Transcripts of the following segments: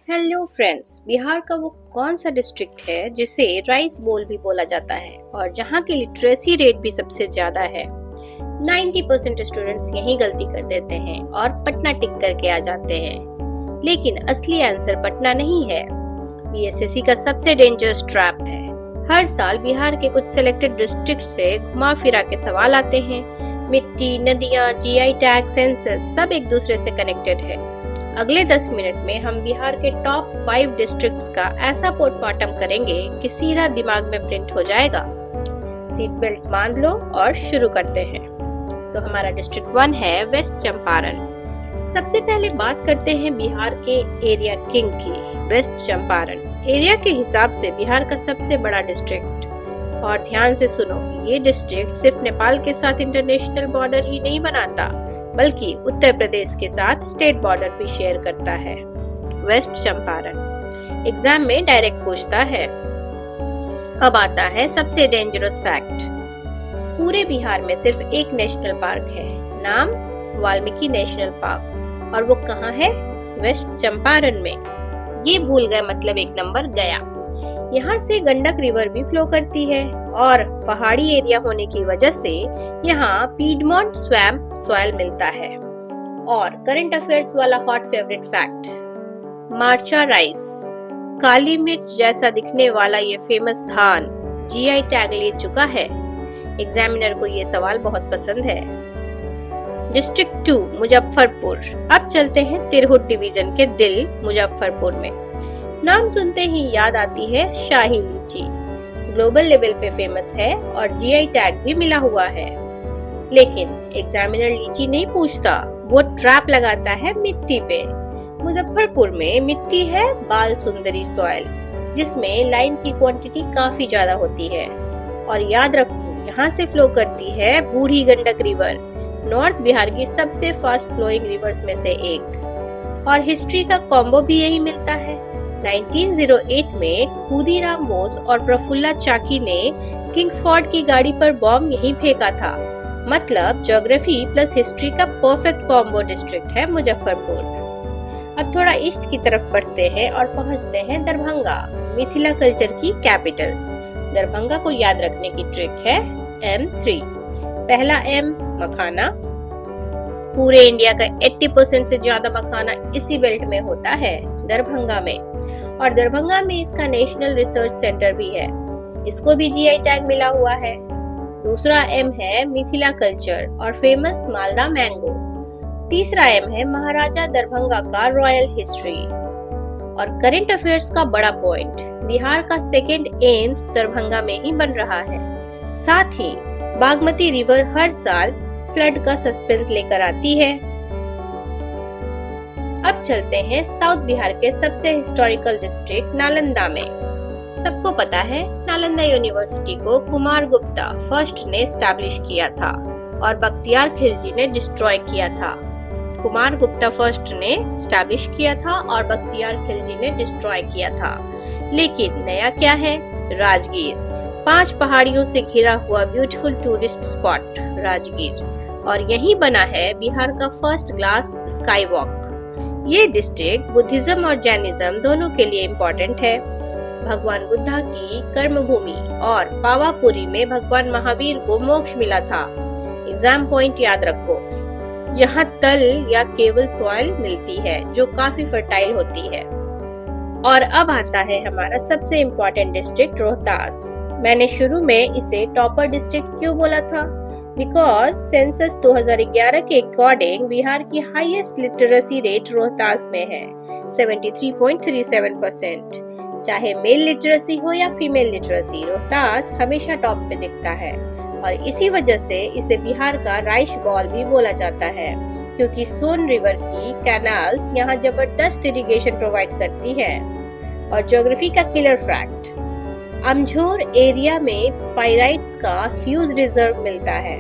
Hello friends, Bihar का वो कौन सा डिस्ट्रिक्ट है जिसे राइस बोल भी बोला जाता है और जहाँ की लिटरेसी रेट भी सबसे ज्यादा है। 90% स्टूडेंट्स यही गलती कर देते हैं और पटना टिक करके आ जाते हैं, लेकिन असली आंसर पटना नहीं है। बीएसएससी का सबसे डेंजरस ट्रैप है। हर साल बिहार के कुछ सिलेक्टेड डिस्ट्रिक्ट से घुमा फिरा के सवाल आते हैं। मिट्टी, नदियाँ, जीआई टैग, सेंसस सब एक दूसरे से कनेक्टेड है। अगले 10 मिनट में हम बिहार के टॉप 5 डिस्ट्रिक्ट्स का ऐसा पोस्टमार्टम करेंगे कि सीधा दिमाग में प्रिंट हो जाएगा। सीट बेल्ट बांध लो और शुरू करते हैं। तो हमारा डिस्ट्रिक्ट 1 है वेस्ट चंपारण। सबसे पहले बात करते हैं बिहार के एरिया किंग की, वेस्ट चंपारण। एरिया के हिसाब से बिहार का सबसे बड़ा डिस्ट्रिक्ट। और ध्यान से सुनो, ये डिस्ट्रिक्ट सिर्फ नेपाल के साथ इंटरनेशनल बॉर्डर ही नहीं बनाता, बल्कि उत्तर प्रदेश के साथ स्टेट बॉर्डर भी शेयर करता है। वेस्ट चंपारण एग्जाम में डायरेक्ट पूछता है। अब आता है सबसे डेंजरस फैक्ट। पूरे बिहार में सिर्फ एक नेशनल पार्क है, नाम वाल्मीकि नेशनल पार्क, और वो कहाँ है? वेस्ट चंपारण में। ये भूल गए मतलब एक नंबर गया। यहाँ से गंडक रिवर भी फ्लो करती है और पहाड़ी एरिया होने की वजह से यहाँ पीडमोंट स्वैम्प सॉइल मिलता है। और करंट अफेयर्स वाला हॉट फेवरेट फैक्ट, मार्चा राइस, काली मिर्च जैसा दिखने वाला ये फेमस धान जीआई टैग ले चुका है। एग्जामिनर को ये सवाल बहुत पसंद है। डिस्ट्रिक्ट 2 मुजफ्फरपुर। अब चलते हैं तिरहुत डिवीजन के दिल मुजफ्फरपुर में। नाम सुनते ही याद आती है शाही लीची। ग्लोबल लेवल पे फेमस है और जीआई टैग भी मिला हुआ है। लेकिन एग्जामिनर लीची नहीं पूछता, वो ट्रैप लगाता है मिट्टी पे। मुजफ्फरपुर में मिट्टी है बाल सुंदरी सॉइल, जिसमें लाइम की क्वांटिटी काफी ज्यादा होती है। और याद रखो, यहाँ से फ्लो करती है बूढ़ी गंडक रिवर, नॉर्थ बिहार की सबसे फास्ट फ्लोइंग रिवर्स में से एक। और हिस्ट्री का कॉम्बो भी यही मिलता है। 1908 में खुदीराम बोस और प्रफुल्ला चाकी ने किंग्सफोर्ड की गाड़ी पर बॉम्ब यहीं फेंका था। मतलब ज्योग्राफी प्लस हिस्ट्री का परफेक्ट कॉम्बो डिस्ट्रिक्ट है मुजफ्फरपुर। अब थोड़ा ईस्ट की तरफ बढ़ते हैं और पहुंचते हैं दरभंगा, मिथिला कल्चर की कैपिटल। दरभंगा को याद रखने की ट्रिक है M3। पहला M मखाना। पूरे इंडिया का 80% से ज्यादा मखाना इसी बेल्ट में होता है, दरभंगा में। और दरभंगा में इसका नेशनल रिसर्च सेंटर भी है, इसको भी जीआई टैग मिला हुआ है। दूसरा M है मिथिला कल्चर और फेमस मालदा मैंगो। तीसरा M है महाराजा दरभंगा का रॉयल हिस्ट्री। और करंट अफेयर्स का बड़ा पॉइंट, बिहार का सेकेंड एम्स दरभंगा में ही बन रहा है। साथ ही बागमती रिवर हर साल फ्लड का सस्पेंस लेकर आती है। अब चलते हैं साउथ बिहार के सबसे हिस्टोरिकल डिस्ट्रिक्ट नालंदा में। सबको पता है, नालंदा यूनिवर्सिटी को कुमार गुप्ता फर्स्ट ने एस्टैब्लिश किया था और बख्तियार खिलजी ने डिस्ट्रॉय किया था। कुमार गुप्ता फर्स्ट ने एस्टैब्लिश किया था और बख्तियार खिलजी ने डिस्ट्रॉय किया था। लेकिन नया क्या है? राजगीर, 5 पहाड़ियों से घिरा हुआ ब्यूटीफुल टूरिस्ट स्पॉट राजगीर। और यही बना है बिहार का फर्स्ट ग्लास स्काई वॉक। ये डिस्ट्रिक्ट बुद्धिज्म और जैनिज्म दोनों के लिए इम्पोर्टेंट है। भगवान बुद्धा की कर्म भूमि और पावापुरी में भगवान महावीर को मोक्ष मिला था। एग्जाम पॉइंट याद रखो, यहाँ तल या केवल सॉइल मिलती है जो काफी फर्टाइल होती है। और अब आता है हमारा सबसे इम्पोर्टेंट डिस्ट्रिक्ट रोहतास। मैंने शुरू में इसे टॉपर डिस्ट्रिक्ट क्यों बोला था? बिकॉज सेंसस 2011 के अकॉर्डिंग बिहार की हाईएस्ट लिटरेसी रेट रोहतास में है, 73.37%। चाहे मेल लिटरेसी हो या फीमेल लिटरेसी, रोहतास हमेशा टॉप पे दिखता है। और इसी वजह से इसे बिहार का राइस बॉल भी बोला जाता है, क्योंकि सोन रिवर की कैनाल्स यहाँ जबरदस्त इरिगेशन प्रोवाइड करती है। और ज्योग्राफी का किलर फैक्ट, अमझोर एरिया में पाइराइट्स का ह्यूज रिजर्व मिलता है।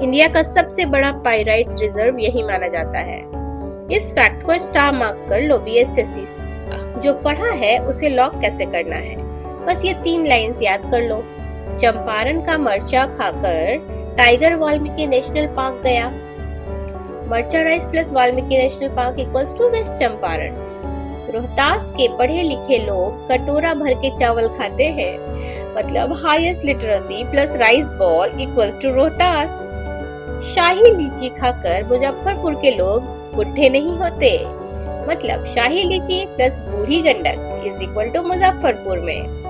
इंडिया का सबसे बड़ा पाइराइट्स रिजर्व यही माना जाता है। इस फैक्ट को स्टार मार्क कर लो बीएसएससी। जो पढ़ा है उसे लॉक कैसे करना है, बस ये 3 लाइंस याद कर लो। चंपारण का मरचा खाकर टाइगर वाल्मीकि नेशनल पार्क गया। Marcha rice plus Valmiki national park equals to west Champaran. Rohtas के पढ़े लिखे लोग कटोरा भर के चावल खाते हैं, मतलब highest literacy plus rice bowl equals to Rohtas. शाही लीची खाकर मुजफ्फरपुर के लोग बुढ़े नहीं होते, मतलब शाही लीची plus Budhi Gandak is equal to Muzaffarpur में।